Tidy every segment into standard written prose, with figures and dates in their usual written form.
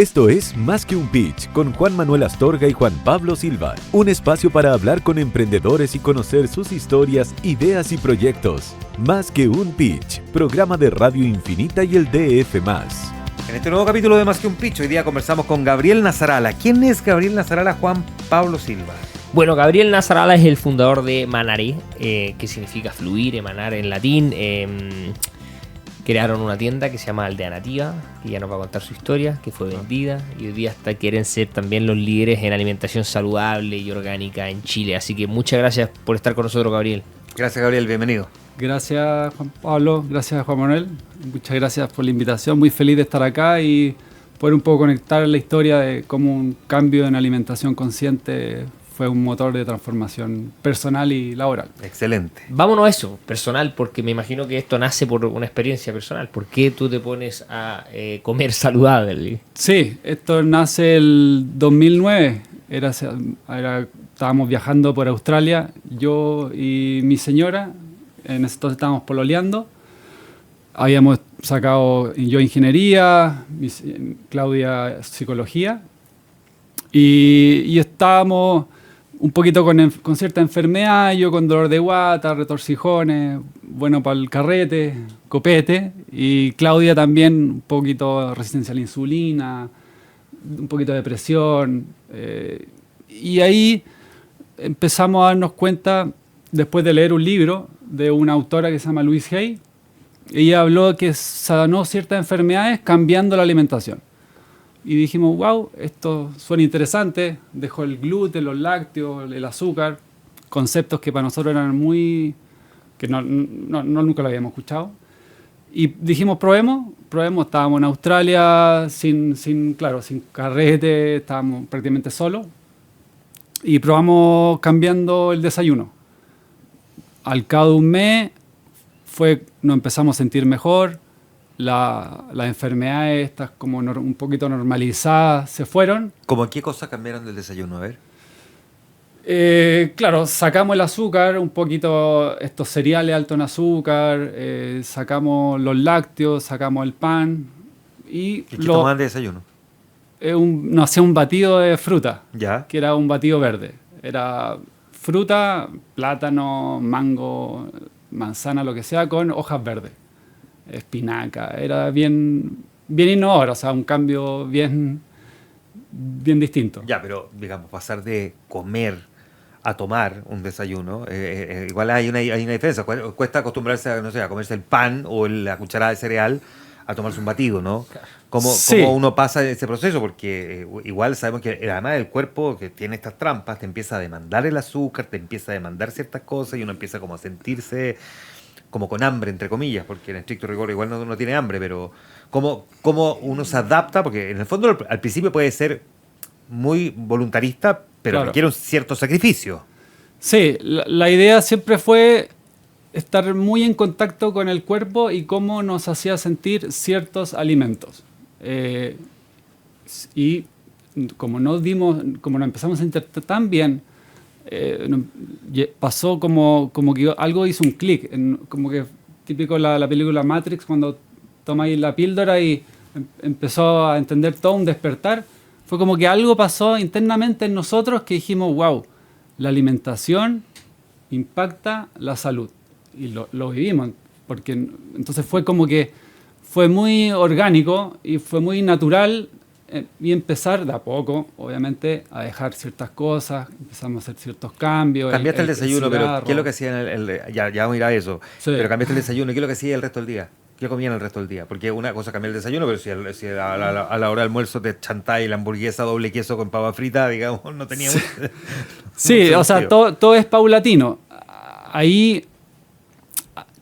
Esto es Más que un Pitch con Juan Manuel Astorga y Juan Pablo Silva. Un espacio para hablar con emprendedores y conocer sus historias, ideas y proyectos. Más que un Pitch, programa de Radio Infinita y el DF+. En este nuevo capítulo de Más que un Pitch, hoy día conversamos con Gabriel Nazarala. ¿Quién es Gabriel Nazarala, Juan Pablo Silva? Bueno, Gabriel Nazarala es el fundador de Manaré, que significa fluir, emanar en latín. Crearon una tienda que se llama Aldea Nativa, que ya nos va a contar su historia, que fue vendida, y hoy día hasta quieren ser también los líderes en alimentación saludable y orgánica en Chile. Así que muchas gracias por estar con nosotros, Gabriel. Gracias, Gabriel, bienvenido. Gracias, Juan Pablo, gracias, Juan Manuel. Muchas gracias por la invitación, muy feliz de estar acá y poder un poco conectar la historia de cómo un cambio en alimentación consciente fue un motor de transformación personal y laboral. Excelente. Vámonos a eso, personal, porque me imagino que esto nace por una experiencia personal. ¿Por qué tú te pones a comer saludable? Sí, esto nace el 2009. Estábamos viajando por Australia, yo y mi señora. En ese entonces estábamos pololeando. Habíamos sacado yo ingeniería, Claudia psicología. Y estábamos un poquito con cierta enfermedad, yo con dolor de guata, retorcijones, bueno para el carrete, copete, y Claudia también un poquito resistencia a la insulina, un poquito de depresión, y ahí empezamos a darnos cuenta, después de leer un libro de una autora que se llama Louise Hay. Ella habló que sanó ciertas enfermedades cambiando la alimentación. Y dijimos, wow, esto suena interesante. Dejó el gluten, los lácteos, el azúcar, conceptos que para nosotros eran que nunca lo habíamos escuchado. Y dijimos, probemos. Estábamos en Australia sin carrete, estábamos prácticamente solos. Y probamos cambiando el desayuno. Al cabo de un mes nos empezamos a sentir mejor. Las enfermedades estas como un poquito normalizadas se fueron. ¿Cómo qué cosas cambiaron del desayuno? A ver. Claro, sacamos el azúcar, un poquito estos cereales altos en azúcar, sacamos los lácteos, sacamos el pan. ¿Y qué tomaban de desayuno? Nos hacía un batido de fruta, ¿Ya? Que era un batido verde. Era fruta, plátano, mango, manzana, lo que sea, con hojas verdes. Espinaca, era bien innovador, o sea, un cambio bien distinto. Ya, pero digamos, pasar de comer a tomar un desayuno, igual hay una diferencia. Cuesta acostumbrarse a comerse el pan o la cucharada de cereal a tomarse un batido, ¿no? ¿Cómo uno pasa ese proceso? Porque igual sabemos que además el cuerpo que tiene estas trampas te empieza a demandar el azúcar, te empieza a demandar ciertas cosas y uno empieza como a sentirse como con hambre, entre comillas, porque en estricto rigor igual no tiene hambre, pero ¿cómo uno se adapta? Porque en el fondo al principio puede ser muy voluntarista, pero claro, requiere un cierto sacrificio. Sí, la idea siempre fue estar muy en contacto con el cuerpo y cómo nos hacía sentir ciertos alimentos. Y como nos empezamos a sentir tan bien, pasó como que algo hizo un clic, como que típico la película Matrix, cuando tomáis la píldora y empezó a entender todo, un despertar. Fue como que algo pasó internamente en nosotros que dijimos, wow, la alimentación impacta la salud. Y lo vivimos, porque entonces fue como que fue muy orgánico y fue muy natural. Y empezar de a poco, obviamente, a dejar ciertas cosas, empezamos a hacer ciertos cambios. Cambiaste el desayuno, pero ¿qué es lo que hacía ya vamos a ir a eso? Sí. Pero cambiaste el desayuno, ¿qué es lo que hacía el resto del día? ¿Qué comían el resto del día? Porque una cosa cambiar el desayuno, pero si a la hora del almuerzo te chantáis la hamburguesa doble queso con papa frita, digamos, no tenía mucho. Sí, o sea, todo es paulatino. Ahí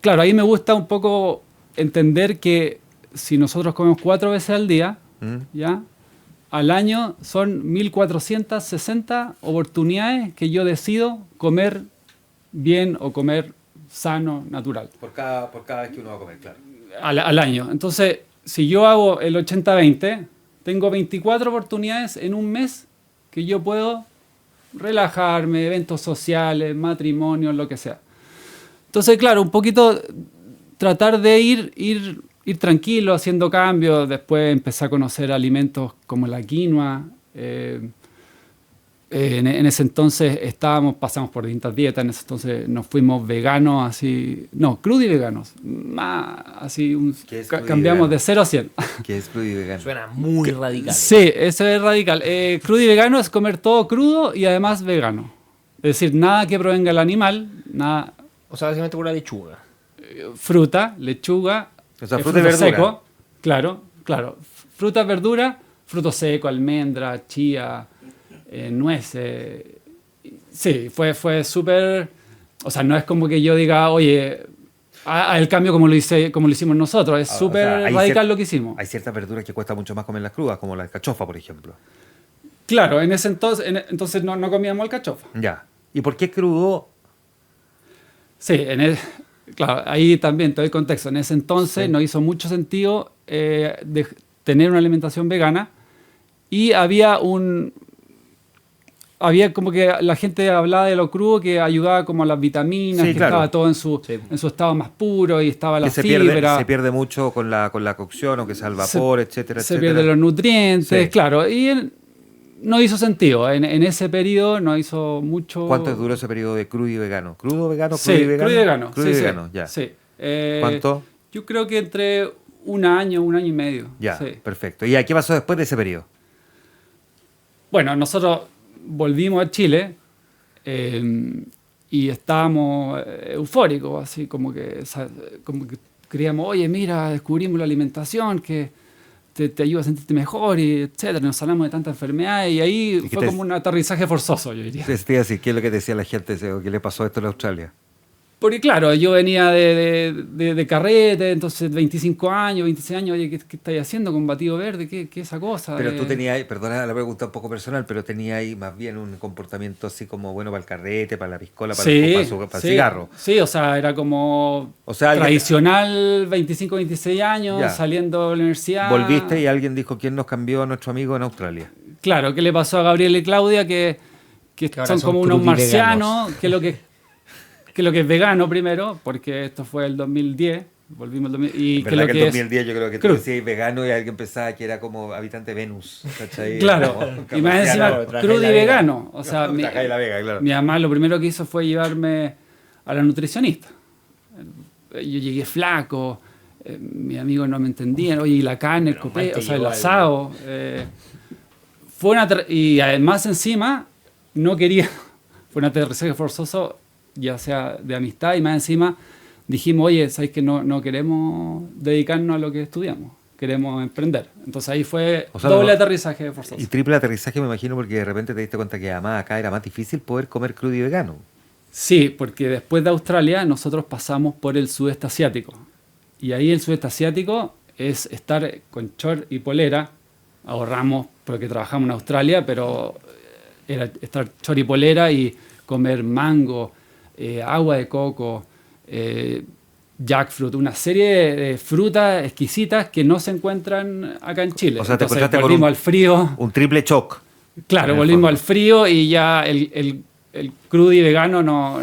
me gusta un poco entender que si nosotros comemos 4 veces al día, ¿ya? Al año son 1.460 oportunidades que yo decido comer bien o comer sano, natural. Por cada vez que uno va a comer, claro. Al año. Entonces, si yo hago el 80-20, tengo 24 oportunidades en un mes que yo puedo relajarme, eventos sociales, matrimonios, lo que sea. Entonces, claro, un poquito tratar de ir ir tranquilo, haciendo cambios. Después empecé a conocer alimentos como la quinoa. En ese entonces pasamos por distintas dietas, en ese entonces nos fuimos veganos, así, no, crudo y veganos, más así, ¿Qué es crudo y cambiamos vegano? de 0 a 100. Que es crudo y vegano. Suena muy radical. Sí, eso es radical. Crudo y vegano es comer todo crudo y además vegano. Es decir, nada que provenga del animal, nada, O sea, básicamente pura lechuga. fruta, lechuga, O sea, fruta y fruto verdura. seco, claro, fruta, verdura, fruto seco, almendra, chía, nueces. Sí, fue súper, o sea, no es como que yo diga, oye, el cambio como lo hicimos nosotros, es O sea, súper hay radical cier- lo que hicimos. Hay ciertas verduras que cuesta mucho más comerlas crudas, como la alcachofa, por ejemplo. Claro, en ese entonces no comíamos alcachofa. Ya. ¿Y por qué crudo? Sí, claro, ahí también te doy contexto. En ese entonces Sí. no hizo mucho sentido de tener una alimentación vegana y había como que la gente hablaba de lo crudo que ayudaba como a las vitaminas, Sí, que claro. estaba todo en su estado más puro y estaba la Que se fibra. se pierde mucho con la cocción, o que sea el vapor, etcétera, Se etcétera. pierden los nutrientes, Sí. claro. Y no hizo sentido. En ese periodo no hizo mucho. ¿Cuánto duró ese periodo de crudo y vegano? ¿Crudo, vegano, Sí, crudo y vegano? crudo y vegano. Crudo sí, y sí, vegano, ya. sí. ¿Cuánto? Yo creo que entre un año y medio. Ya, sí. perfecto. ¿Y qué pasó después de ese periodo? Bueno, nosotros volvimos a Chile y estábamos eufóricos, así como que creíamos, oye, mira, descubrimos la alimentación que te ayuda a sentirte mejor, y etcétera. Nos sanamos de tantas enfermedades y ahí ¿Y qué fue como un aterrizaje forzoso, yo diría. Te iba a decir, ¿qué es lo que decía la gente? ¿Qué le pasó esto en Australia? Porque claro, yo venía de carrete, entonces 25 años, 26 años, oye, ¿qué estáis haciendo con batido verde? ¿Qué es esa cosa? Pero tú tenías, perdona la pregunta un poco personal, pero tenías ahí más bien un comportamiento así como bueno para el carrete, para la piscola, para el cigarro. Sí, o sea, era como O sea, tradicional, 25, 26 años, Ya. saliendo de la universidad. Volviste y alguien dijo quién nos cambió a nuestro amigo en Australia. Claro, ¿qué le pasó a Gabriel y Claudia? Que ahora son son como unos crudiveganos. marcianos, que lo que es vegano primero, porque esto fue el 2010, volvimos al 2000, y ¿Verdad que que en es 2010 yo creo que tú crudo. decías vegano y alguien pensaba que era como habitante de Venus? ¿Cachai? Claro, Como y más marciano. encima traje crudo la y vega. vegano. O sea, Traje la vega, claro. mi mamá lo primero que hizo fue llevarme a la nutricionista. Yo llegué flaco, mis amigos no me entendían, oye, y la carne, el Pero mal copé, te o sea, el llegó asado. Y además encima no quería, fue un aterrizaje forzoso, ya sea de amistad, y más encima dijimos, oye, ¿sabes que no queremos dedicarnos a lo que estudiamos? Queremos emprender. Entonces ahí fue O sea, doble aterrizaje forzoso. Y triple aterrizaje me imagino porque de repente te diste cuenta que además acá era más difícil poder comer crudo y vegano. Sí, porque después de Australia nosotros pasamos por el sudeste asiático. Y ahí el sudeste asiático es estar con short y polera. Ahorramos porque trabajamos en Australia, pero era estar short y polera y comer mango, agua de coco, jackfruit, una serie de frutas exquisitas que no se encuentran acá en Chile. O sea, te Entonces encontraste con volvimos al frío. Un triple shock. Claro, en el volvimos fondo. al frío y ya el crudo y vegano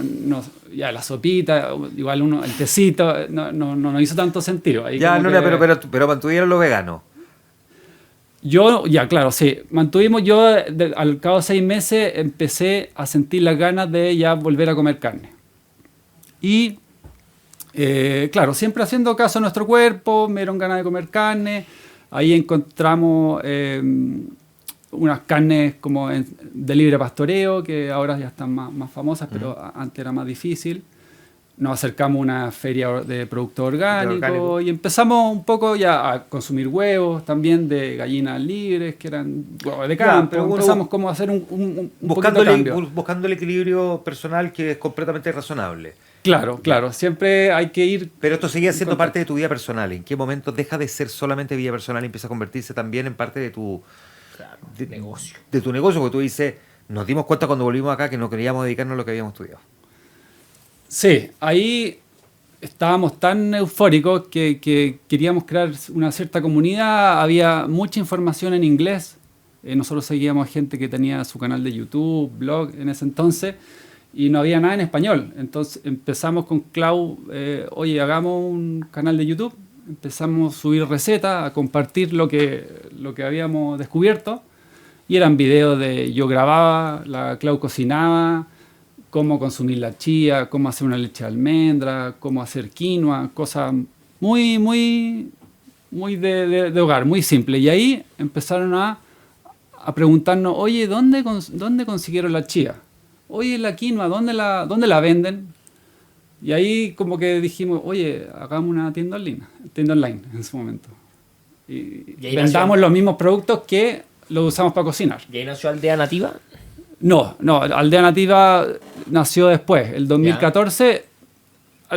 ya la sopita, igual el tecito, no hizo tanto sentido. Ahí Ya, como no, que- pero mantuvieron lo vegano. Yo, ya, claro, sí. Mantuvimos, al cabo de 6 meses empecé a sentir las ganas de ya volver a comer carne. Y, claro, siempre haciendo caso a nuestro cuerpo, me dieron ganas de comer carne. Ahí encontramos unas carnes como de libre pastoreo, que ahora ya están más famosas, pero antes era más difícil. Nos acercamos a una feria de productos orgánicos orgánico. y empezamos un poco ya a consumir huevos también de gallinas libres, que eran huevos de Ya, campo. pero uno Empezamos como a hacer un poquito de Buscando cambio. buscando el equilibrio personal que es completamente razonable. Claro, siempre hay que ir... Pero esto seguía siendo Contacto. parte de tu vida personal. ¿En qué momento deja de ser solamente vida personal y empieza a convertirse también en parte de tu Negocio. de tu negocio? Porque tú dices, nos dimos cuenta cuando volvimos acá que no queríamos dedicarnos a lo que habíamos estudiado. Sí, ahí estábamos tan eufóricos que queríamos crear una cierta comunidad. Había mucha información en inglés. Nosotros seguíamos a gente que tenía su canal de YouTube, blog en ese entonces, y no había nada en español. Entonces empezamos con Clau, oye, hagamos un canal de YouTube empezamos a subir recetas, a compartir lo que habíamos descubierto. Y eran videos de yo grababa, la Clau cocinaba, cómo consumir la chía, cómo hacer una leche de almendra, cómo hacer quinoa, cosas muy, muy, muy de hogar, muy simple. Y ahí empezaron a preguntarnos, oye, ¿dónde consiguieron la chía? Oye, la quinoa, ¿dónde la venden? Y ahí como que dijimos, oye, hagamos una tienda online en su momento. Y vendamos los mismos productos que los usamos para cocinar. ¿Y ahí nació Aldea Nativa? No, Aldea Nativa nació después, el 2014.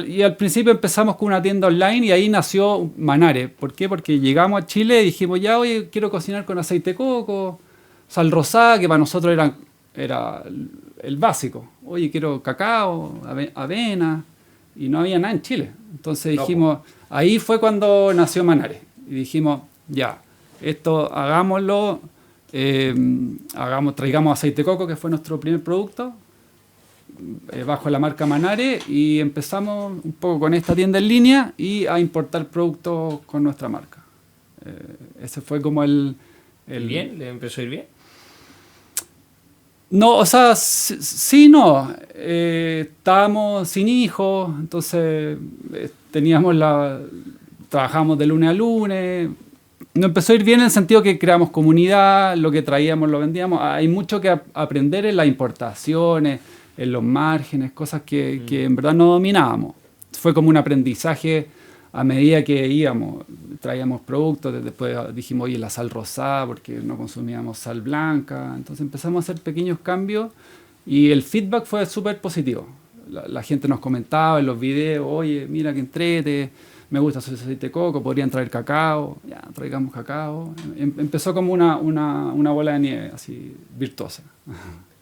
Y al principio empezamos con una tienda online y ahí nació Manare. ¿Por qué? Porque llegamos a Chile y dijimos, ya, oye, quiero cocinar con aceite de coco, sal rosada, que para nosotros era el básico. Oye, quiero cacao, avena, y no había nada en Chile. Entonces dijimos, ahí fue cuando nació Manare. Y dijimos, ya, esto hagámoslo, traigamos aceite de coco, que fue nuestro primer producto, bajo la marca Manare, y empezamos un poco con esta tienda en línea y a importar productos con nuestra marca. Ese fue como el... ¿Bien? ¿Le empezó a ir bien? No, o sea, sí, no. Estábamos sin hijos, entonces trabajábamos de lunes a lunes. No empezó a ir bien en el sentido que creamos comunidad, lo que traíamos lo vendíamos. Hay mucho que aprender en las importaciones, en los márgenes, cosas que en verdad no dominábamos. Fue como un aprendizaje a medida que íbamos, traíamos productos, después dijimos, oye, la sal rosada, porque no consumíamos sal blanca. Entonces empezamos a hacer pequeños cambios y el feedback fue súper positivo. La gente nos comentaba en los videos, oye, mira que entrete, me gusta su aceite de coco, podrían traer cacao, ya, traigamos cacao. Empezó como una bola de nieve, así, virtuosa.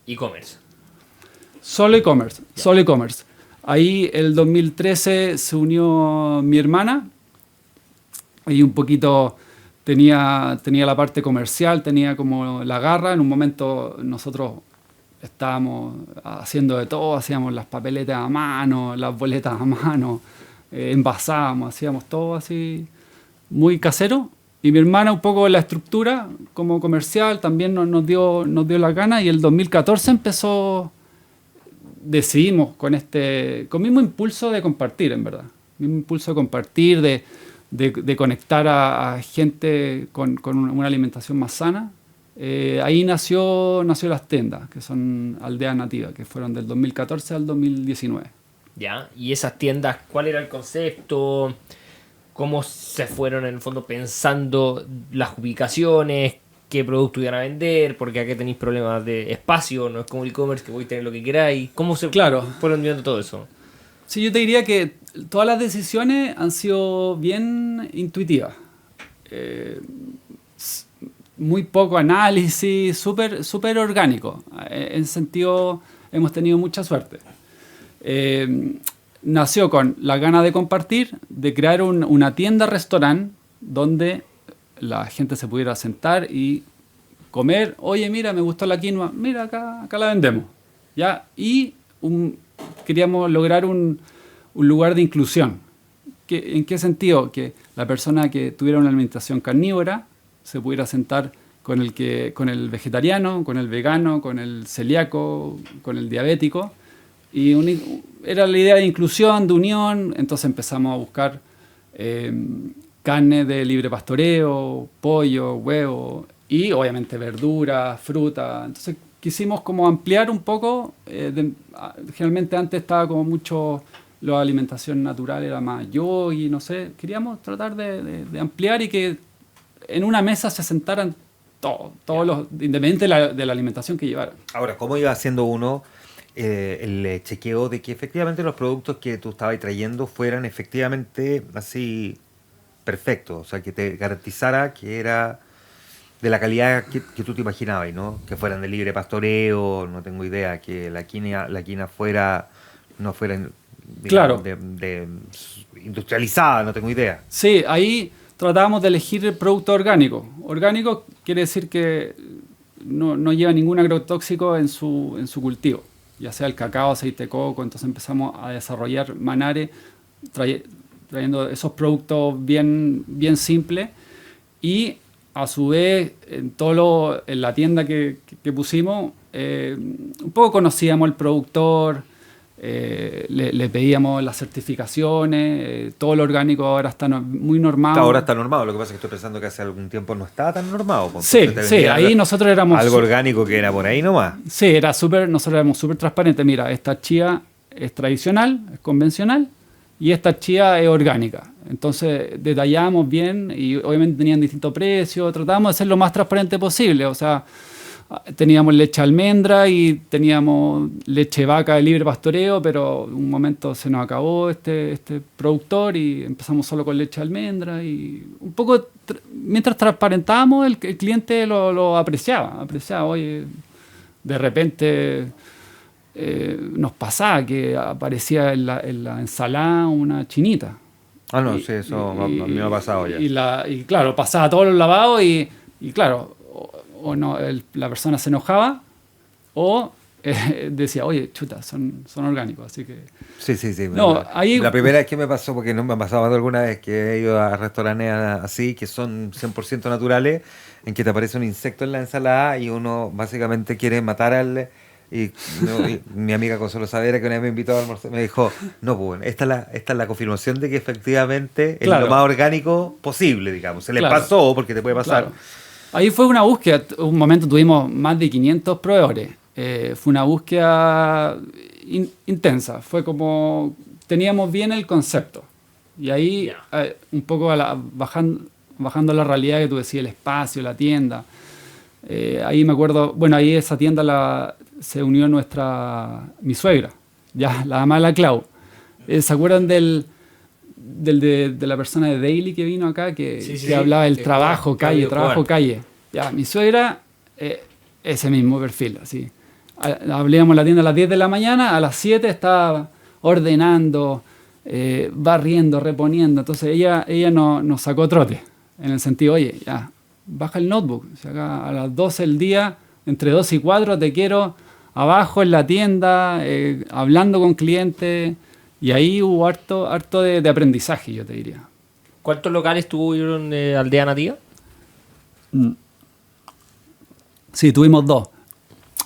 E-commerce. Solo e-commerce, solo e-commerce. Ahí el 2013 se unió mi hermana y un poquito tenía la parte comercial, tenía como la garra. En un momento nosotros estábamos haciendo de todo, hacíamos las papeletas a mano, las boletas a mano, envasábamos, hacíamos todo así muy casero. Y mi hermana un poco la estructura como comercial también nos dio la gana, y el 2014 decidimos con mismo impulso de compartir, en verdad. Mismo impulso de compartir, de conectar a gente con una alimentación más sana. Ahí nació las tiendas, que son Aldea Nativa, que fueron del 2014 al 2019. Ya, y esas tiendas, ¿cuál era el concepto? ¿Cómo se fueron en el fondo pensando las ubicaciones? ¿Qué producto iban a vender? Porque acá tenéis problemas de espacio, no es como el e-commerce que podéis tener lo que queráis. ¿Cómo se fueron viendo todo eso? Sí, yo te diría que todas las decisiones han sido bien intuitivas. Muy poco análisis, súper orgánico. En ese sentido hemos tenido mucha suerte. Nació con la gana de compartir, de crear una tienda-restaurante donde la gente se pudiera sentar y comer. Oye, mira, me gustó la quinoa, mira, acá la vendemos. ¿Ya? Y queríamos lograr un lugar de inclusión. ¿En qué sentido? Que la persona que tuviera una alimentación carnívora se pudiera sentar con el vegetariano, con el vegano, con el celíaco, con el diabético. Y era la idea de inclusión, de unión. Entonces empezamos a buscar carne de libre pastoreo, pollo, huevo y obviamente verduras, fruta. Entonces quisimos como ampliar un poco. Generalmente antes estaba como mucho, la alimentación natural era más yogi, no sé. Queríamos tratar de ampliar y que en una mesa se sentaran todos los, independiente de la alimentación que llevaran. Ahora, ¿cómo iba haciendo uno el chequeo de que efectivamente los productos que tú estabas trayendo fueran efectivamente así perfectos? O sea, que te garantizara que era de la calidad que tú te imaginabas, ¿no? Que fueran de libre pastoreo, no tengo idea, que la quina no fuera, digamos, claro, de industrializada, no tengo idea. Sí, ahí tratábamos de elegir el producto orgánico. Orgánico quiere decir que no lleva ningún agrotóxico en su cultivo, ya sea el cacao, aceite de coco. Entonces empezamos a desarrollar Manare trayendo esos productos bien, bien simples. Y a su vez, en la tienda que pusimos, un poco conocíamos al productor, le pedíamos las certificaciones, todo lo orgánico ahora está muy normado. Ahora está normado, lo que pasa es que estoy pensando que hace algún tiempo no estaba tan normado. Pues, Sí, ahí nosotros éramos... Algo orgánico que era por ahí nomás. Sí, nosotros éramos súper transparentes. Mira, esta chía es tradicional, es convencional, y esta chía es orgánica. Entonces detallamos bien y obviamente tenían distintos precios, tratábamos de ser lo más transparente posible. O sea, teníamos leche almendra y teníamos leche vaca de libre pastoreo, pero en un momento se nos acabó este productor y empezamos solo con leche almendra. Y un poco, mientras transparentábamos, el cliente lo apreciaba. Oye, de repente... nos pasaba que aparecía en la ensalada una chinita. Ah, no, sí, eso a mí me ha pasado ya. Y claro, pasaba todos los lavados y claro, o no, la persona se enojaba o decía, oye, chuta, son orgánicos, así que... Sí. No, ahí... La primera vez que me pasó, porque no me ha pasado alguna vez que he ido a restaurantes así, que son 100% naturales, en que te aparece un insecto en la ensalada y uno básicamente quiere matar al... Y mi amiga Consuelo Saavedra, que una vez me invitó a almorzar, me dijo, no, pues esta es la confirmación de que efectivamente es lo más orgánico posible, digamos. Se les pasó, porque te puede pasar. Claro. Ahí fue una búsqueda, un momento tuvimos más de 500 proveedores. Fue una búsqueda intensa, fue como, teníamos bien el concepto. Y ahí un poco bajando a la realidad que tú decías, el espacio, la tienda. Ahí me acuerdo, bueno, ahí esa tienda se unió mi suegra, ya, la dama de la Clau. ¿Se acuerdan de la persona de Daily que vino acá? Que hablaba del trabajo, calle. Ya, mi suegra, ese mismo perfil, así. Abríamos la tienda a las 10 de la mañana, a las 7 estaba ordenando, barriendo, reponiendo. Entonces ella nos sacó trote, en el sentido, oye, ya, baja el notebook. O sea, acá a las 12 del día, entre 2 y 4 te quiero abajo en la tienda, hablando con clientes. Y ahí hubo harto de aprendizaje, yo te diría. ¿Cuántos locales tuvieron de Aldea Nativa? Sí, tuvimos 2.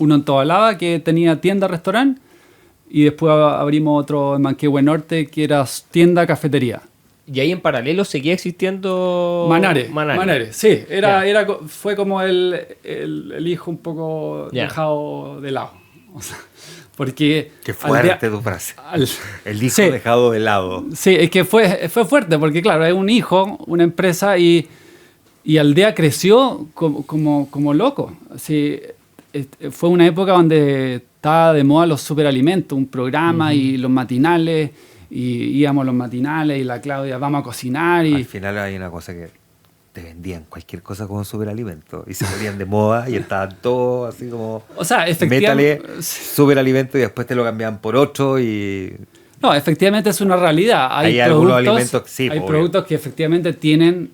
Uno en Tobalaba, que tenía tienda-restaurante, y después abrimos otro en Manquehue Norte, que era tienda-cafetería. Y ahí en paralelo seguía existiendo... Manare, sí. Fue como el hijo un poco dejado de lado. O sea, porque... Qué fuerte tu frase. El hijo dejado de lado. Sí, es que fue fuerte, porque claro, es un hijo, una empresa, y Aldea creció como loco. Así, fue una época donde estaba de moda los superalimentos, un programa y los matinales... Y íbamos a los matinales y la Claudia, vamos a cocinar. Y... Al final hay una cosa que te vendían cualquier cosa como superalimento y se ponían de moda y estaban todos así como... O sea, efectivamente... Métale superalimento y después te lo cambiaban por otro y... No, efectivamente es una realidad. Hay algunos alimentos, hay productos que efectivamente tienen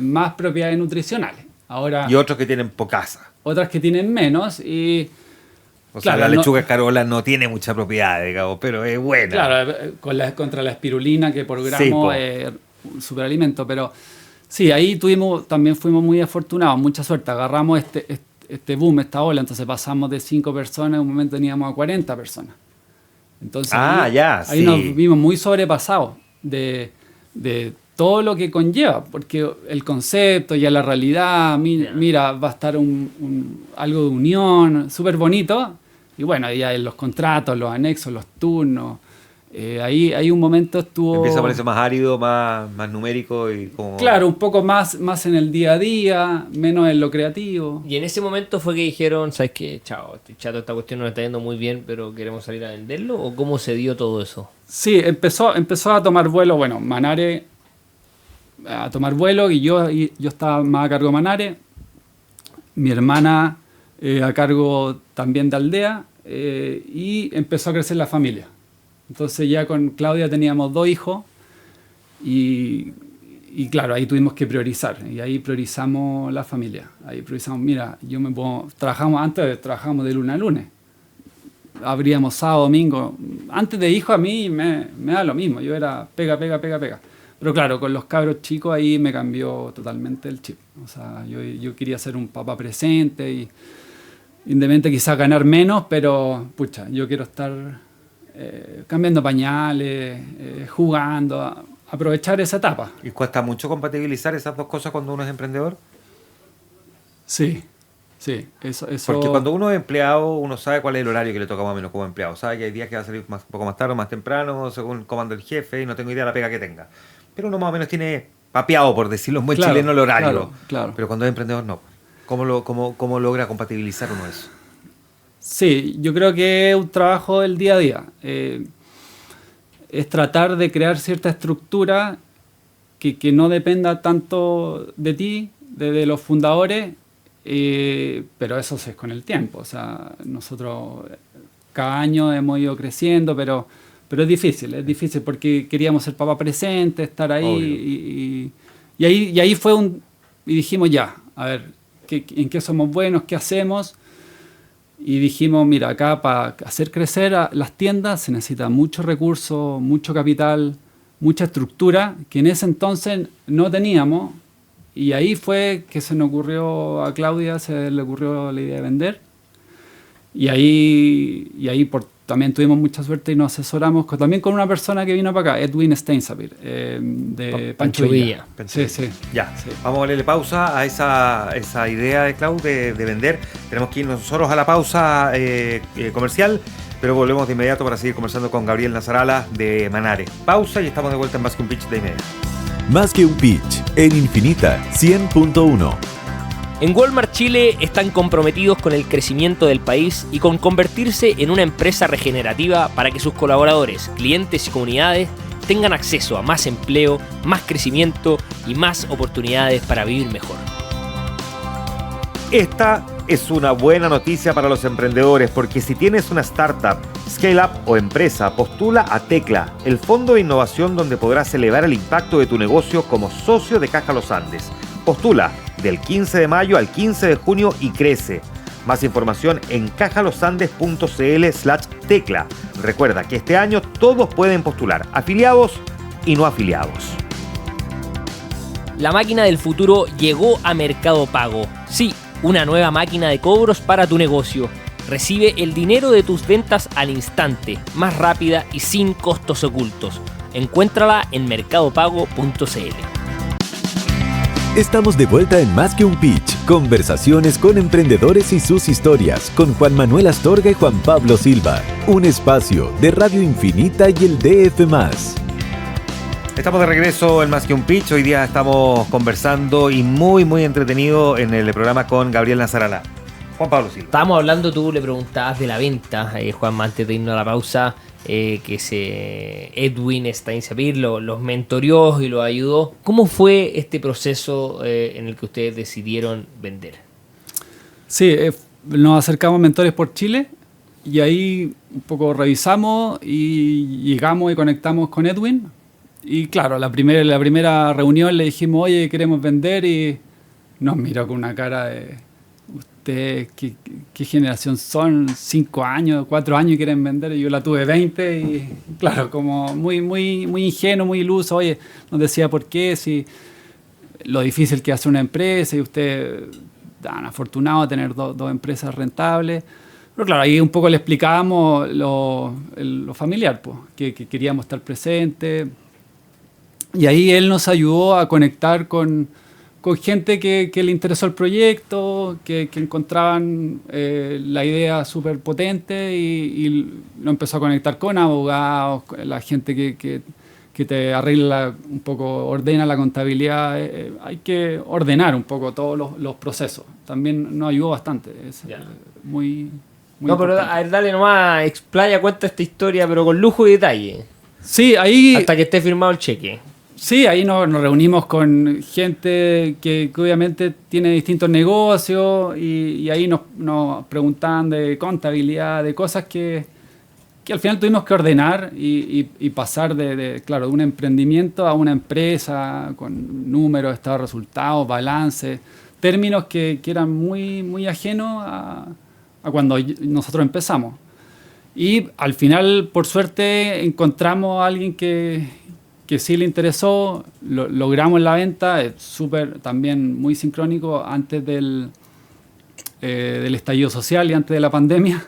más propiedades nutricionales. Ahora, y otros que tienen pocasa. Otras que tienen menos y... O sea, la lechuga escarola no tiene mucha propiedad, digamos, pero es buena. Claro, contra la espirulina, que por gramo es un superalimento. Pero sí, ahí también fuimos muy afortunados, mucha suerte. Agarramos este boom, esta ola, entonces pasamos de 5 personas, en un momento teníamos a 40 personas. Entonces ahí nos vimos muy sobrepasados de todo lo que conlleva, porque el concepto, ya la realidad, mira, va a estar algo de unión, súper bonito. Y bueno, ya en los contratos, los anexos, los turnos, ahí un momento estuvo... Empieza a ponerse más árido, más numérico y como... Claro, un poco más en el día a día, menos en lo creativo. Y en ese momento fue que dijeron, ¿sabes qué? Chao, estoy chato, esta cuestión nos está yendo muy bien, pero queremos salir a venderlo. ¿O cómo se dio todo eso? Sí, empezó a tomar vuelo, bueno, Manare a tomar vuelo y yo estaba más a cargo de Manare, mi hermana a cargo también de Aldea, y empezó a crecer la familia. Entonces ya con Claudia teníamos 2 hijos y claro, ahí tuvimos que priorizar y ahí priorizamos la familia. Ahí priorizamos, mira, antes trabajábamos de lunes a lunes, abríamos sábado, domingo. Antes de hijo a mí me da lo mismo, yo era pega. Pero claro, con los cabros chicos ahí me cambió totalmente el chip. O sea, yo quería ser un papá presente y independientemente quizás ganar menos, pero pucha, yo quiero estar cambiando pañales, jugando, aprovechar esa etapa. ¿Y cuesta mucho compatibilizar esas dos cosas cuando uno es emprendedor? Sí, eso. Porque cuando uno es empleado, uno sabe cuál es el horario que le toca más o menos como empleado. Sabe que hay días que va a salir un poco más tarde o más temprano, según comanda el jefe, y no tengo idea de la pega que tenga. Pero uno más o menos tiene papeado, por decirlo en buen chileno, el horario. Claro. Pero cuando es emprendedor, no. ¿Cómo logra compatibilizar uno eso? Sí, yo creo que es un trabajo del día a día. Es tratar de crear cierta estructura que no dependa tanto de ti, de los fundadores, pero eso es con el tiempo. O sea, nosotros cada año hemos ido creciendo, pero es difícil porque queríamos ser papá presente, estar ahí y ahí fue y dijimos ya, a ver, ¿en qué somos buenos? ¿Qué hacemos? Y dijimos, mira, acá para hacer crecer a las tiendas se necesita mucho recurso, mucho capital, mucha estructura, que en ese entonces no teníamos. Y ahí fue que se nos ocurrió a Claudia, se le ocurrió la idea de vender. Y ahí también tuvimos mucha suerte y nos asesoramos también con una persona que vino para acá, Edwin Steinsabir, de Pancho Villa. Sí. Ya, sí. Vamos a darle pausa a esa idea de Clau de vender. Tenemos que ir nosotros a la pausa comercial, pero volvemos de inmediato para seguir conversando con Gabriel Nasarala de Manare. Pausa y estamos de vuelta en Más que un Pitch de inmediato. Más que un pitch, en Infinita 100.1. En Walmart Chile están comprometidos con el crecimiento del país y con convertirse en una empresa regenerativa para que sus colaboradores, clientes y comunidades tengan acceso a más empleo, más crecimiento y más oportunidades para vivir mejor. Esta es una buena noticia para los emprendedores porque si tienes una startup, scale-up o empresa, postula a Tecla, el fondo de innovación donde podrás elevar el impacto de tu negocio como socio de Caja Los Andes. Postula del 15 de mayo al 15 de junio y crece. Más información en cajalosandes.cl/tecla. Recuerda que este año todos pueden postular, afiliados y no afiliados. La máquina del futuro llegó a Mercado Pago. Sí, una nueva máquina de cobros para tu negocio. Recibe el dinero de tus ventas al instante, más rápida y sin costos ocultos. Encuéntrala en mercadopago.cl. Estamos de vuelta en Más que un Pitch, conversaciones con emprendedores y sus historias, con Juan Manuel Astorga y Juan Pablo Silva. Un espacio de Radio Infinita y el DF+. Estamos de regreso en Más que un Pitch. Hoy día estamos conversando y muy entretenido en el programa con Gabriel Nasarala. Juan Pablo Silva. Estábamos hablando, tú le preguntabas de la venta, Juan, antes de irnos a la pausa, que Edwin Steinsabir los mentoreó y los ayudó. ¿Cómo fue este proceso en el que ustedes decidieron vender? Sí, nos acercamos a Mentores por Chile y ahí un poco revisamos y llegamos y conectamos con Edwin. Y claro, la primera reunión le dijimos, oye, queremos vender, y nos miró con una cara de, ¿ustedes qué generación son? 5 años, 4 años y quieren vender. Y yo la tuve 20 y claro, como muy ingenuo, muy iluso. Oye, nos decía por qué, si lo difícil que hace una empresa y usted tan afortunado de tener dos empresas rentables. Pero claro, ahí un poco le explicábamos lo familiar, pues, que queríamos estar presentes. Y ahí él nos ayudó a conectar con gente que le interesó el proyecto, que encontraban la idea súper potente, y lo empezó a conectar con abogados, con la gente que te arregla un poco, ordena la contabilidad. Hay que ordenar un poco todos los procesos. También nos ayudó bastante. Es muy no, pero a ver, dale nomás, explaya, cuenta esta historia, pero con lujo y detalle. Sí, ahí... Hasta que esté firmado el cheque. Sí, ahí nos reunimos con gente que obviamente tiene distintos negocios, y ahí nos preguntaban de contabilidad, de cosas que al final tuvimos que ordenar y pasar de un emprendimiento a una empresa con números, estado de resultados, balance, términos que eran muy ajenos a cuando nosotros empezamos. Y al final, por suerte, encontramos a alguien que que sí le interesó, logramos la venta, es súper también muy sincrónico antes del estallido social y antes de la pandemia,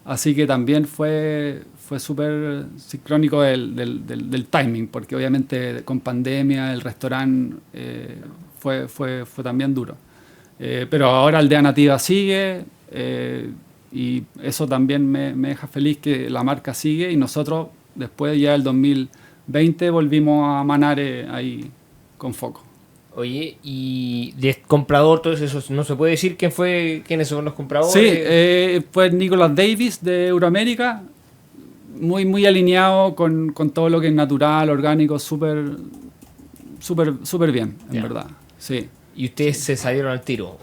así que también fue súper sincrónico del timing, porque obviamente con pandemia el restaurante fue también duro. Pero ahora Aldea Nativa sigue y eso también me deja feliz que la marca sigue, y nosotros después ya del 2020 volvimos a Manare ahí con foco. Oye, y de comprador, todo eso, ¿no se puede decir quiénes son los compradores? Sí, pues Nicholas Davis de Euroamérica, muy alineado con todo lo que es natural, orgánico, súper bien, en verdad. Sí. ¿Y ustedes se salieron al tiro?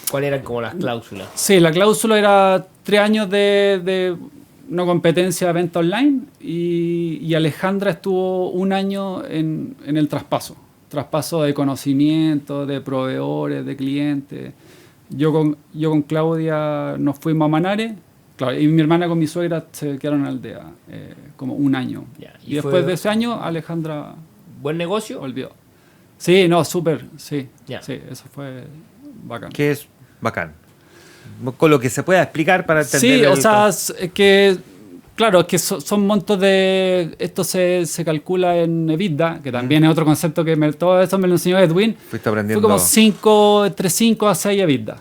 ¿Cuáles eran como las cláusulas? Sí, la cláusula era 3 años de no competencia de venta online, y Alejandra estuvo 1 año en el traspaso de conocimiento, de proveedores, de clientes. Yo con Claudia nos fuimos a Manare, claro, y mi hermana con mi suegra se quedaron en Aldea como 1 año. Ya, y después de ese año Alejandra ¿buen negocio? volvió. Sí, no, súper, sí, Ya. sí, eso fue bacán. Que es bacán. Con lo que se pueda explicar para entender. Sí, o sea, es que, claro, es que son montos de... Esto se calcula en EBITDA, que también es otro concepto que todo eso me lo enseñó Edwin. Fuiste aprendiendo. Fue como entre 5 a 6 EBITDA.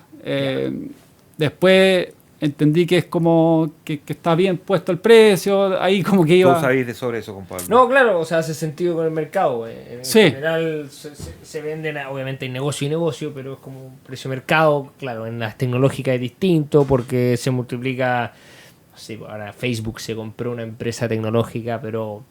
Después entendí que es como que está bien puesto el precio, ahí como que iba... ¿Tú sabes sobre eso, compadre? No, claro, o sea, hace sentido con el mercado. En Sí. general se venden, obviamente hay negocio y negocio, pero es como un precio mercado. Claro, en las tecnológicas es distinto porque se multiplica. No sé, ahora Facebook se compró una empresa tecnológica, pero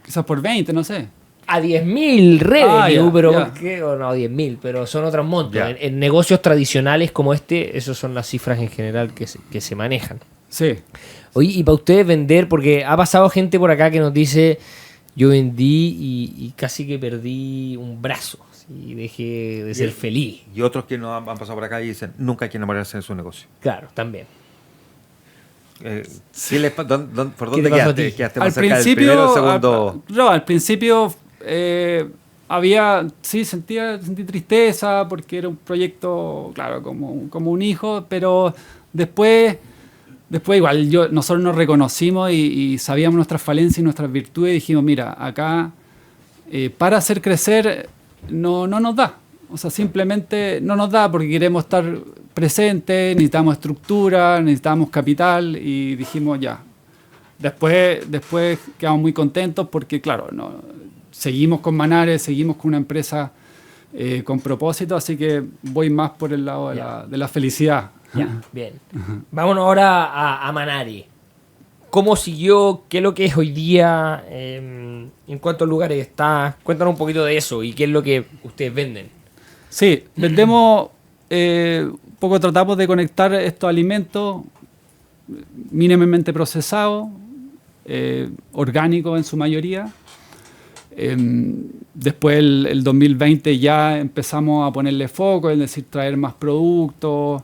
Quizás por 20, no sé. a 10.000 revenue, ya, pero ya. ¿por qué? O no, 10.000, pero son otros montos. Ya. En negocios tradicionales como este, esas son las cifras en general que se manejan. Sí. Oye, y para ustedes vender, porque ha pasado gente por acá que nos dice, yo vendí y casi que perdí un brazo, y dejé de ser feliz. Y otros que no han pasado por acá y dicen, nunca hay que enamorarse de su negocio. Claro, también. ¿Por ¿Qué te dónde pasó a quedaste? ti? ¿Quedaste Al más cerca del principio, primero o segundo? al principio sentí tristeza porque era un proyecto, claro, como un hijo, pero después igual nosotros nos reconocimos y sabíamos nuestras falencias y nuestras virtudes, y dijimos, mira, acá para hacer crecer no nos da. O sea, simplemente no nos da porque queremos estar presentes, necesitamos estructura, necesitamos capital, y dijimos ya. Después quedamos muy contentos porque, claro, seguimos con Manare, seguimos con una empresa con propósito, así que voy más por el lado de la felicidad. Ya, bien. Vámonos ahora a Manare. ¿Cómo siguió? ¿Qué es lo que es hoy día? ¿En cuántos lugares está? Cuéntanos un poquito de eso y qué es lo que ustedes venden. Sí, vendemos, un poco tratamos de conectar estos alimentos mínimamente procesados, orgánicos en su mayoría. Después el 2020 ya empezamos a ponerle foco, es decir, traer más productos,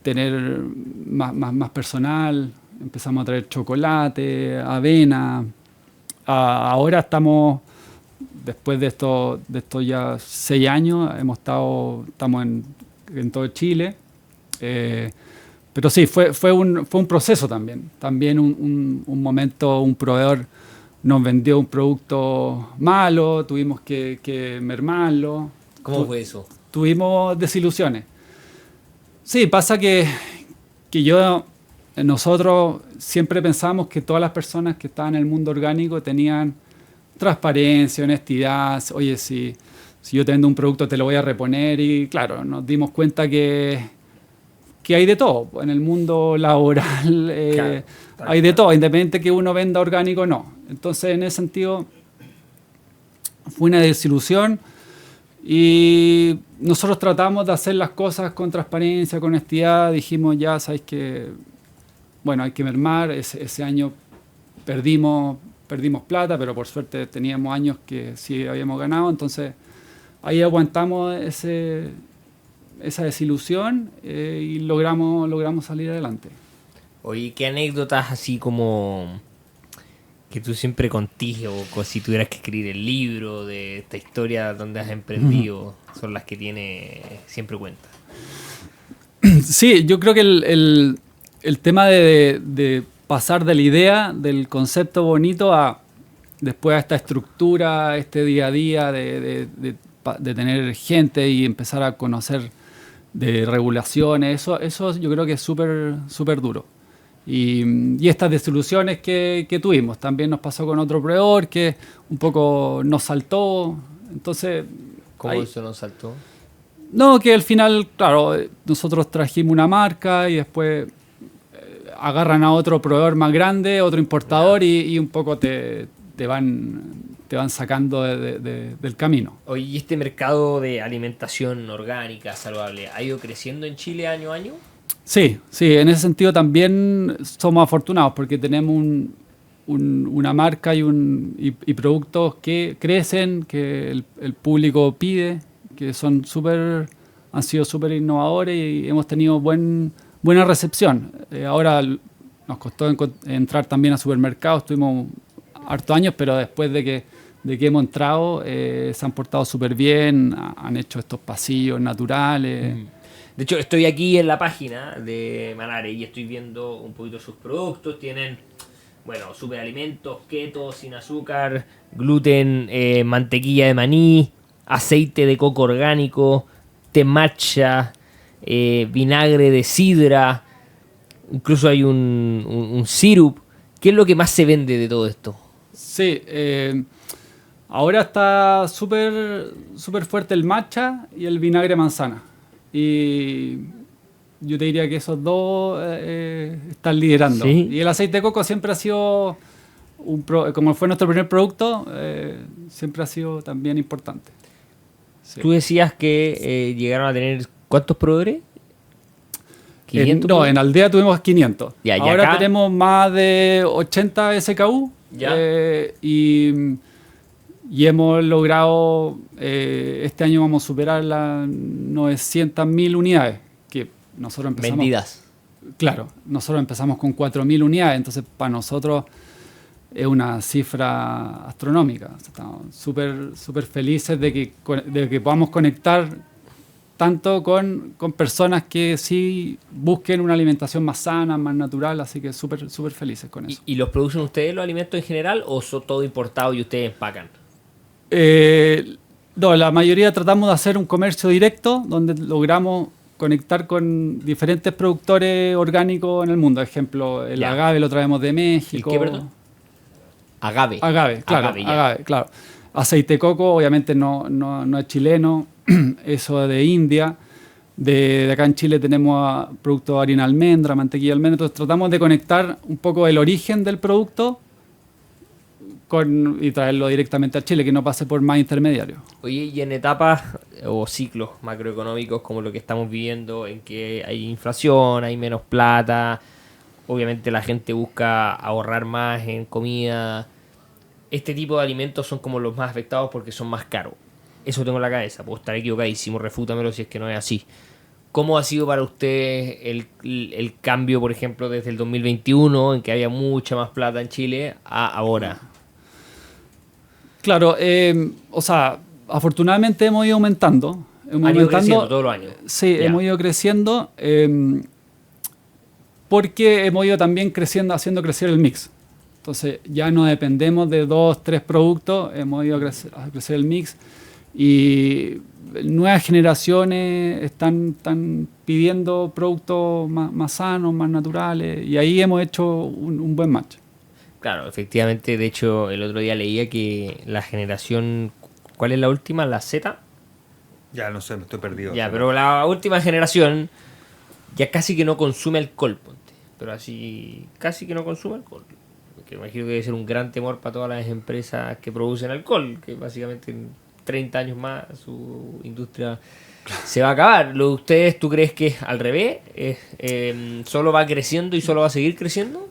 tener más personal, empezamos a traer chocolate, avena. Ahora estamos, después de estos ya 6 años, estamos en todo Chile. Pero sí, fue un proceso también. También un momento, un proveedor nos vendió un producto malo, tuvimos que mermarlo. ¿Cómo fue eso? Tuvimos desilusiones. Sí, pasa que nosotros siempre pensamos que todas las personas que estaban en el mundo orgánico tenían transparencia, honestidad. Oye, si yo te vendo un producto te lo voy a reponer, y claro, nos dimos cuenta que hay de todo. En el mundo laboral hay de todo, independiente que uno venda orgánico o no. Entonces, en ese sentido, fue una desilusión, y nosotros tratamos de hacer las cosas con transparencia, con honestidad. Dijimos, ya, sabéis que, bueno, hay que mermar. Ese año perdimos plata, pero por suerte teníamos años que sí habíamos ganado. Entonces, ahí aguantamos esa desilusión y logramos salir adelante. Oye, ¿qué anécdotas así como que tú siempre contís, o si tuvieras que escribir el libro de esta historia donde has emprendido, son las que tiene siempre cuenta? Sí, yo creo que el tema de pasar de la idea, del concepto bonito, después a esta estructura, este día a día de tener gente y empezar a conocer de regulaciones, eso yo creo que es súper súper duro. Y estas desilusiones que tuvimos, también nos pasó con otro proveedor que un poco nos saltó, entonces... ¿Cómo eso nos saltó? No, que al final, claro, nosotros trajimos una marca y después agarran a otro proveedor más grande, otro importador, y un poco te van sacando del camino. Oye, ¿y este mercado de alimentación orgánica, saludable, ha ido creciendo en Chile año a año? Sí, en ese sentido también somos afortunados porque tenemos una marca y productos que crecen, que el público pide, que han sido súper innovadores y hemos tenido buena recepción. Ahora nos costó entrar también a supermercados, tuvimos hartos años, pero después de que hemos entrado se han portado súper bien, han hecho estos pasillos naturales. De hecho, estoy aquí en la página de Manare y estoy viendo un poquito sus productos. Tienen, bueno, superalimentos, keto, sin azúcar, gluten, mantequilla de maní, aceite de coco orgánico, té matcha, vinagre de sidra, incluso hay un sirup. ¿Qué es lo que más se vende de todo esto? Sí, ahora está súper fuerte el matcha y el vinagre manzana. Y yo te diría que esos dos están liderando. ¿Sí? Y el aceite de coco siempre ha sido, como fue nuestro primer producto, siempre ha sido también importante. Sí. Tú decías que llegaron a tener, ¿cuántos proveedores? 500. En Aldea tuvimos 500. Ya, ahora acá tenemos más de 80 SKU. Ya. Y hemos logrado, este año vamos a superar las 900.000 unidades, que nosotros empezamos... Vendidas. Claro, nosotros empezamos con 4.000 unidades, entonces para nosotros es una cifra astronómica. O sea, estamos súper felices de que podamos conectar tanto con personas que sí busquen una alimentación más sana, más natural, así que súper felices con eso. ¿Y los producen ustedes los alimentos en general o son todo importado y ustedes empacan? No, la mayoría tratamos de hacer un comercio directo donde logramos conectar con diferentes productores orgánicos en el mundo. Ejemplo, el agave lo traemos de México. ¿El qué, perdón? Agave. Agave, claro. Aceite de coco, obviamente no es chileno, eso de India. De acá en Chile tenemos productos de harina de almendra, mantequilla de almendra. Entonces tratamos de conectar un poco el origen del producto y traerlo directamente a Chile, que no pase por más intermediarios. Oye, y en etapas o ciclos macroeconómicos como lo que estamos viviendo, en que hay inflación, hay menos plata, obviamente la gente busca ahorrar más en comida, este tipo de alimentos son como los más afectados porque son más caros. Eso tengo en la cabeza, puedo estar equivocadísimo, refútamelo si es que no es así. ¿Cómo ha sido para usted el cambio, por ejemplo, desde el 2021, en que había mucha más plata en Chile, a ahora? Claro, o sea, afortunadamente hemos ido aumentando. Han ido creciendo todos los años. Sí, hemos ido creciendo porque hemos ido también haciendo crecer el mix. Entonces ya no dependemos de 2, 3 productos, hemos ido a crecer el mix y nuevas generaciones están pidiendo productos más sanos, más naturales y ahí hemos hecho un buen match. Claro, efectivamente, de hecho el otro día leía que la generación, ¿cuál es la última? ¿La Z? Ya no sé, me estoy perdido. Ya, pero la última generación ya casi que no consume alcohol, ponte. Pero así, casi que no consume alcohol. Que imagino que debe ser un gran temor para todas las empresas que producen alcohol, que básicamente en 30 años más su industria se va a acabar. ¿Lo de ustedes, tú crees que es al revés? ¿Solo va creciendo y solo va a seguir creciendo?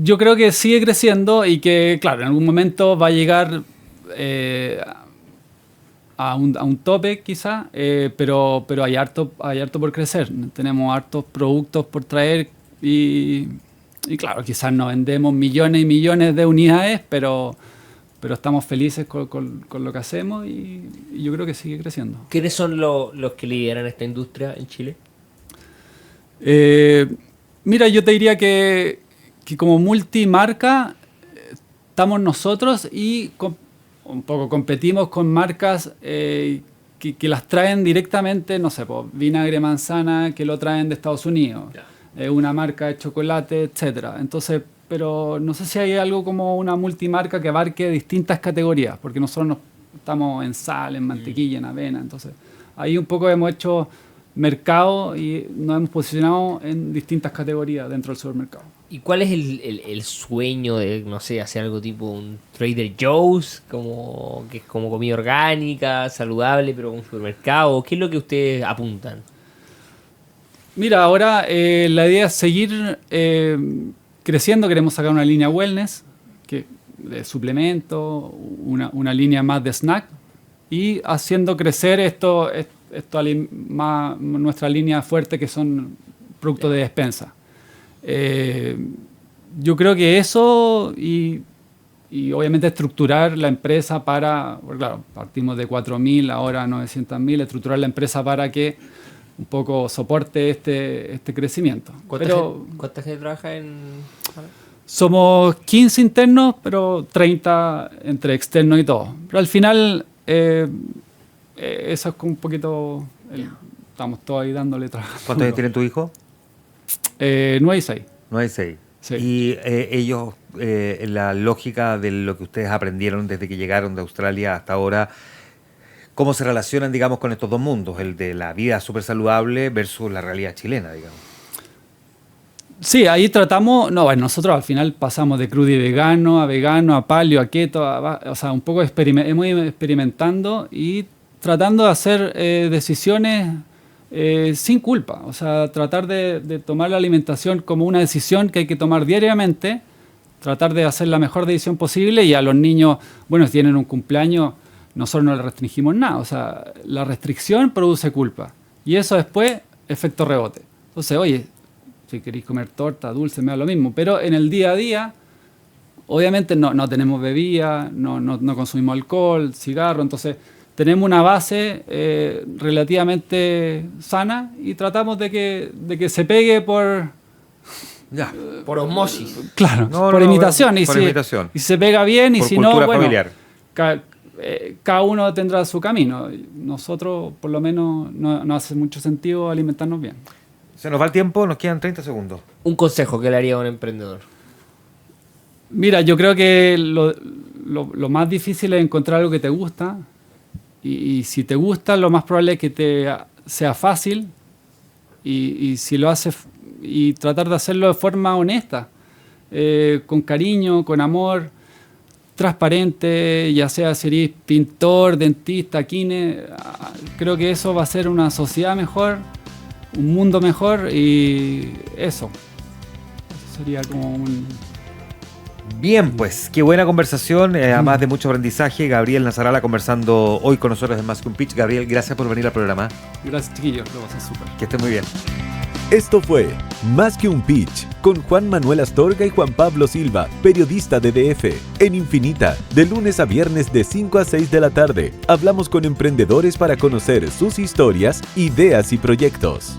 Yo creo que sigue creciendo y que, claro, en algún momento va a llegar a un tope quizá, pero hay harto por crecer. Tenemos hartos productos por traer y Y claro, quizás no vendemos millones y millones de unidades, pero estamos felices con lo que hacemos y yo creo que sigue creciendo. ¿Quiénes son los que lideran esta industria en Chile? Mira, yo te diría que como multimarca estamos nosotros y un poco competimos con marcas que las traen directamente, no sé, vinagre manzana que lo traen de Estados Unidos, una marca de chocolate, etcétera. Entonces, pero no sé si hay algo como una multimarca que abarque distintas categorías, porque nosotros estamos en sal, en mantequilla, en avena, entonces ahí un poco hemos hecho mercado y nos hemos posicionado en distintas categorías dentro del supermercado. ¿Y cuál es el sueño de, no sé, hacer algo tipo un Trader Joe's, que es como comida orgánica, saludable, pero con un supermercado? ¿Qué es lo que ustedes apuntan? Mira, ahora la idea es seguir creciendo. Queremos sacar una línea wellness, de suplemento, una línea más de snack y haciendo crecer nuestra línea fuerte que son productos de despensa. Yo creo que eso y obviamente estructurar la empresa claro, partimos de 4.000, ahora 900.000, estructurar la empresa para que un poco soporte este crecimiento. ¿Cuánta gente trabaja en...? Somos 15 internos, pero 30 entre externos y todo. Pero al final, eso es como un poquito... Estamos todos ahí dándole trabajo. ¿Cuántos años tienen tu hijo? 9 y 6. 9 y 6. Sí. Y ellos, la lógica de lo que ustedes aprendieron desde que llegaron de Australia hasta ahora, ¿cómo se relacionan, digamos, con estos dos mundos? El de la vida súper saludable versus la realidad chilena, digamos. Sí, ahí tratamos... nosotros al final pasamos de crudo y vegano, a paleo, a keto, o sea, un poco hemos ido experimentando y tratando de hacer decisiones sin culpa. O sea, tratar de tomar la alimentación como una decisión que hay que tomar diariamente, tratar de hacer la mejor decisión posible y a los niños, si tienen un cumpleaños, nosotros no les restringimos nada. O sea, la restricción produce culpa y eso después, efecto rebote. Entonces, oye, si queréis comer torta, dulce, me da lo mismo, pero en el día a día, obviamente no tenemos bebida, no consumimos alcohol, cigarro, entonces tenemos una base relativamente sana y tratamos de que se pegue por osmosis. Claro, por imitación. Por imitación. Y se pega bien y por si no, familiar. Cada uno tendrá su camino. Nosotros, por lo menos, no hace mucho sentido alimentarnos bien. Se nos va el tiempo, nos quedan 30 segundos. Un consejo que le haría a un emprendedor. Mira, yo creo que lo más difícil es encontrar algo que te gusta. Y si te gusta, lo más probable es que te sea fácil. Y si lo haces, y tratar de hacerlo de forma honesta, con cariño, con amor, transparente, ya sea si eres pintor, dentista, kine. Creo que eso va a ser una sociedad mejor, un mundo mejor y eso sería como un... Bien, pues, qué buena conversación, además de mucho aprendizaje. Gabriel Nazarala conversando hoy con nosotros en Más que un Pitch. Gabriel, gracias por venir al programa. Gracias, chiquillos, lo pasé súper. Que estés muy bien. Esto fue Más que un Pitch con Juan Manuel Astorga y Juan Pablo Silva, periodista de DF, en Infinita, de lunes a viernes de 5 a 6 de la tarde. Hablamos con emprendedores para conocer sus historias, ideas y proyectos.